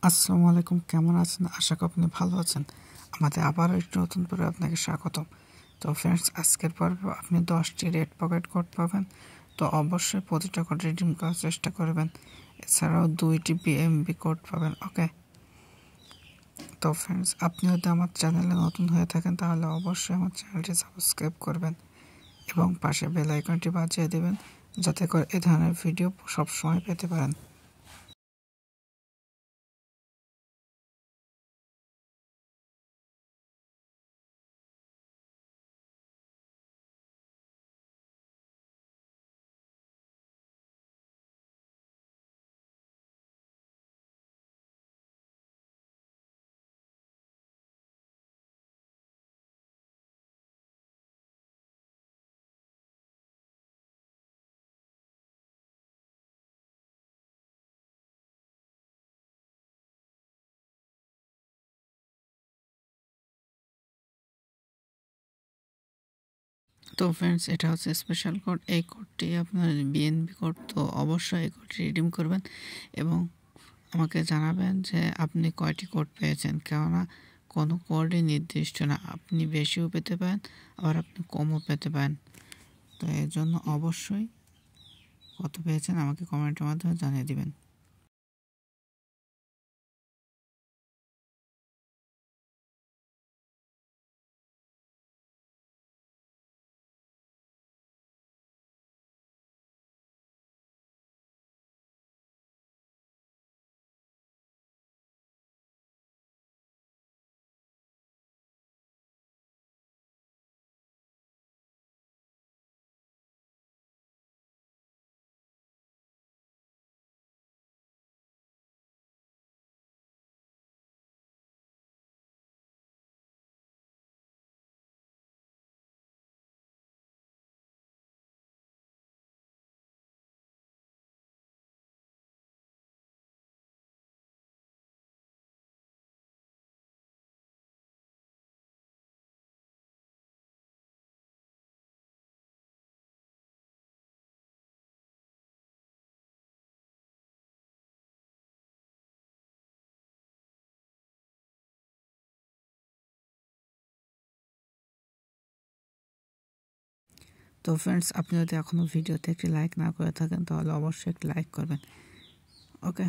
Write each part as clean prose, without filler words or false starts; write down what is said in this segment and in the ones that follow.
আসসালামু আলাইকুম, কেমন আছেন? আশা করি আপনি ভালো আছেন। আমাদের আবারও একটি নতুন পর্বে আপনাকে স্বাগতম। তো ফ্রেন্ডস, আজকের পর্বে আপনি 10টি রেড পকেট কোড পাবেন। তো অবশ্যই প্রতিটা কোড রিডিম করার চেষ্টা করবেন। এছাড়াও 2টি বিএমবি কোড পাবেন। ওকে, তো ফ্রেন্ডস, আপনি যদি আমার চ্যানেলে নতুন হয়ে থাকেন তাহলে অবশ্যই আমার চ্যানেলটি সাবস্ক্রাইব করবেন এবং পাশে বেল আইকনটি বাজিয়ে দেবেন, যাতে করে এ ধরনের ভিডিও সবসময় পেতে পারেন। তো ফ্রেন্ডস, এটা হচ্ছে স্পেশাল কোড। এই কোডটি আপনার বিএনবি কোড। তো অবশ্যই এই কোডটি রিডিম করবেন এবং আমাকে জানাবেন যে আপনি কয়টি কোড পেয়েছেন, কেননা কোনো কোডই নির্দিষ্ট না। আপনি বেশিও পেতে পারেন, আবার আপনি কমও পেতে পারেন। তো এর জন্য অবশ্যই কত পেয়েছেন আমাকে কমেন্টের মাধ্যমে জানিয়ে দিবেন। তো ফ্রেন্ডস, আপনি যদি এখনও ভিডিওতে একটি লাইক না করে থাকেন তাহলে অবশ্যই একটি লাইক করবেন। ওকে।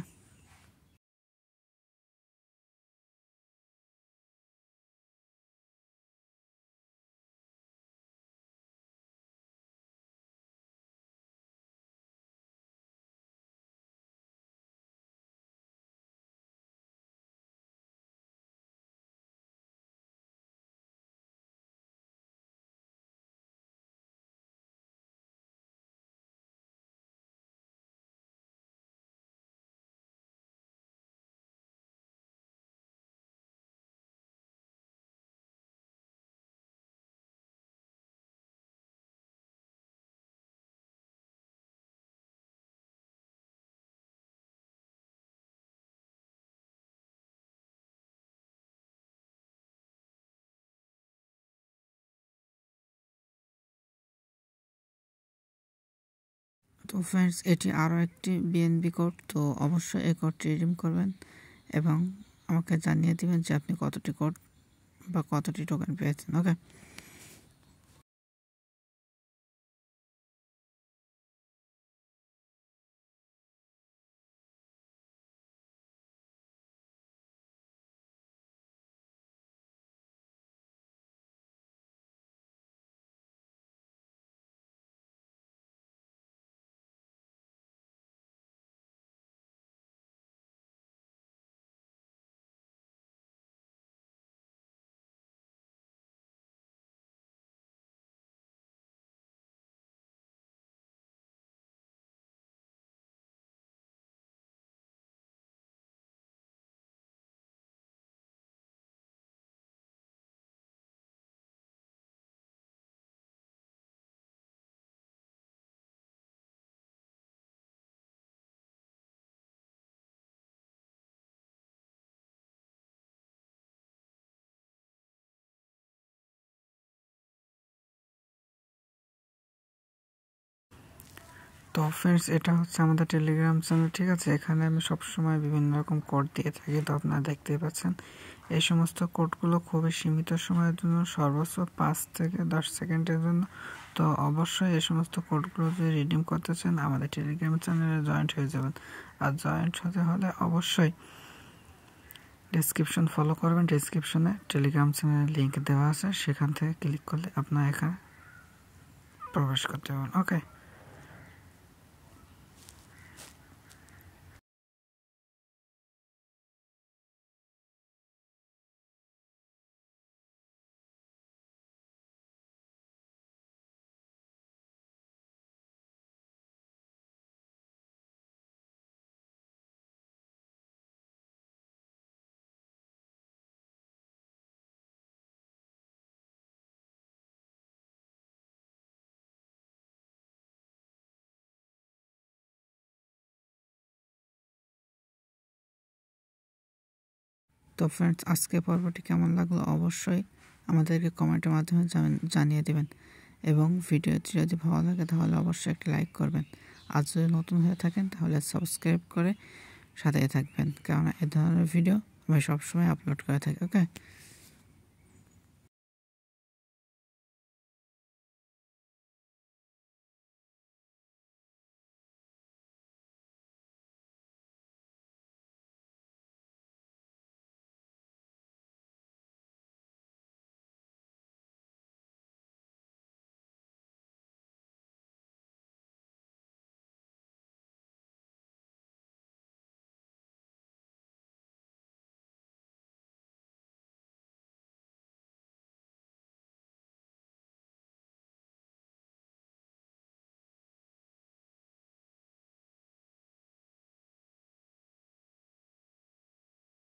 তো ফ্রেন্ডস, এটি আরও একটি বিএনবি কোড। তো অবশ্যই এই কোডটি রিডিম করবেন এবং আমাকে জানিয়ে দেবেন যে আপনি কতটি কোড বা কতটি টোকেন পেয়েছেন। ওকে। তো ফ্রেন্ডস, এটা হচ্ছে আমাদের টেলিগ্রাম চ্যানেল, ঠিক আছে। এখানে আমি সবসময় বিভিন্ন রকম কোড দিয়ে থাকি, তো আপনারা দেখতেই পাচ্ছেন। এই সমস্ত কোডগুলো খুবই সীমিত সময়ের জন্য, সর্বোচ্চ 5 থেকে 10 সেকেন্ডের জন্য। তো অবশ্যই এই সমস্ত কোডগুলো যদি রিডিম করতে চান আমাদের টেলিগ্রাম চ্যানেলে জয়েন্ট হয়ে যাবেন। আর জয়েন্ট হতে হলে অবশ্যই ডেসক্রিপশন ফলো করবেন। ডেসক্রিপশনে টেলিগ্রাম চ্যানেলের লিঙ্ক দেওয়া আছে, সেখান থেকে ক্লিক করলে আপনারা এখানে প্রবেশ করতে পারবেন। ওকে। তো ফ্রেন্ডস, আজকে পর্বটি কেমন লাগলো অবশ্যই আমাদেরকে কমেন্টের মাধ্যমে জানিয়ে দেবেন, এবং ভিডিওটি যদি ভালো লাগে তাহলে অবশ্যই একটা লাইক করবেন। আর যদি নতুন হয়ে থাকেন তাহলে সাবস্ক্রাইব করে সাথে থাকবেন, কেননা এ ধরনের ভিডিও আমি সবসময় আপলোড করে থাকি। ওকে।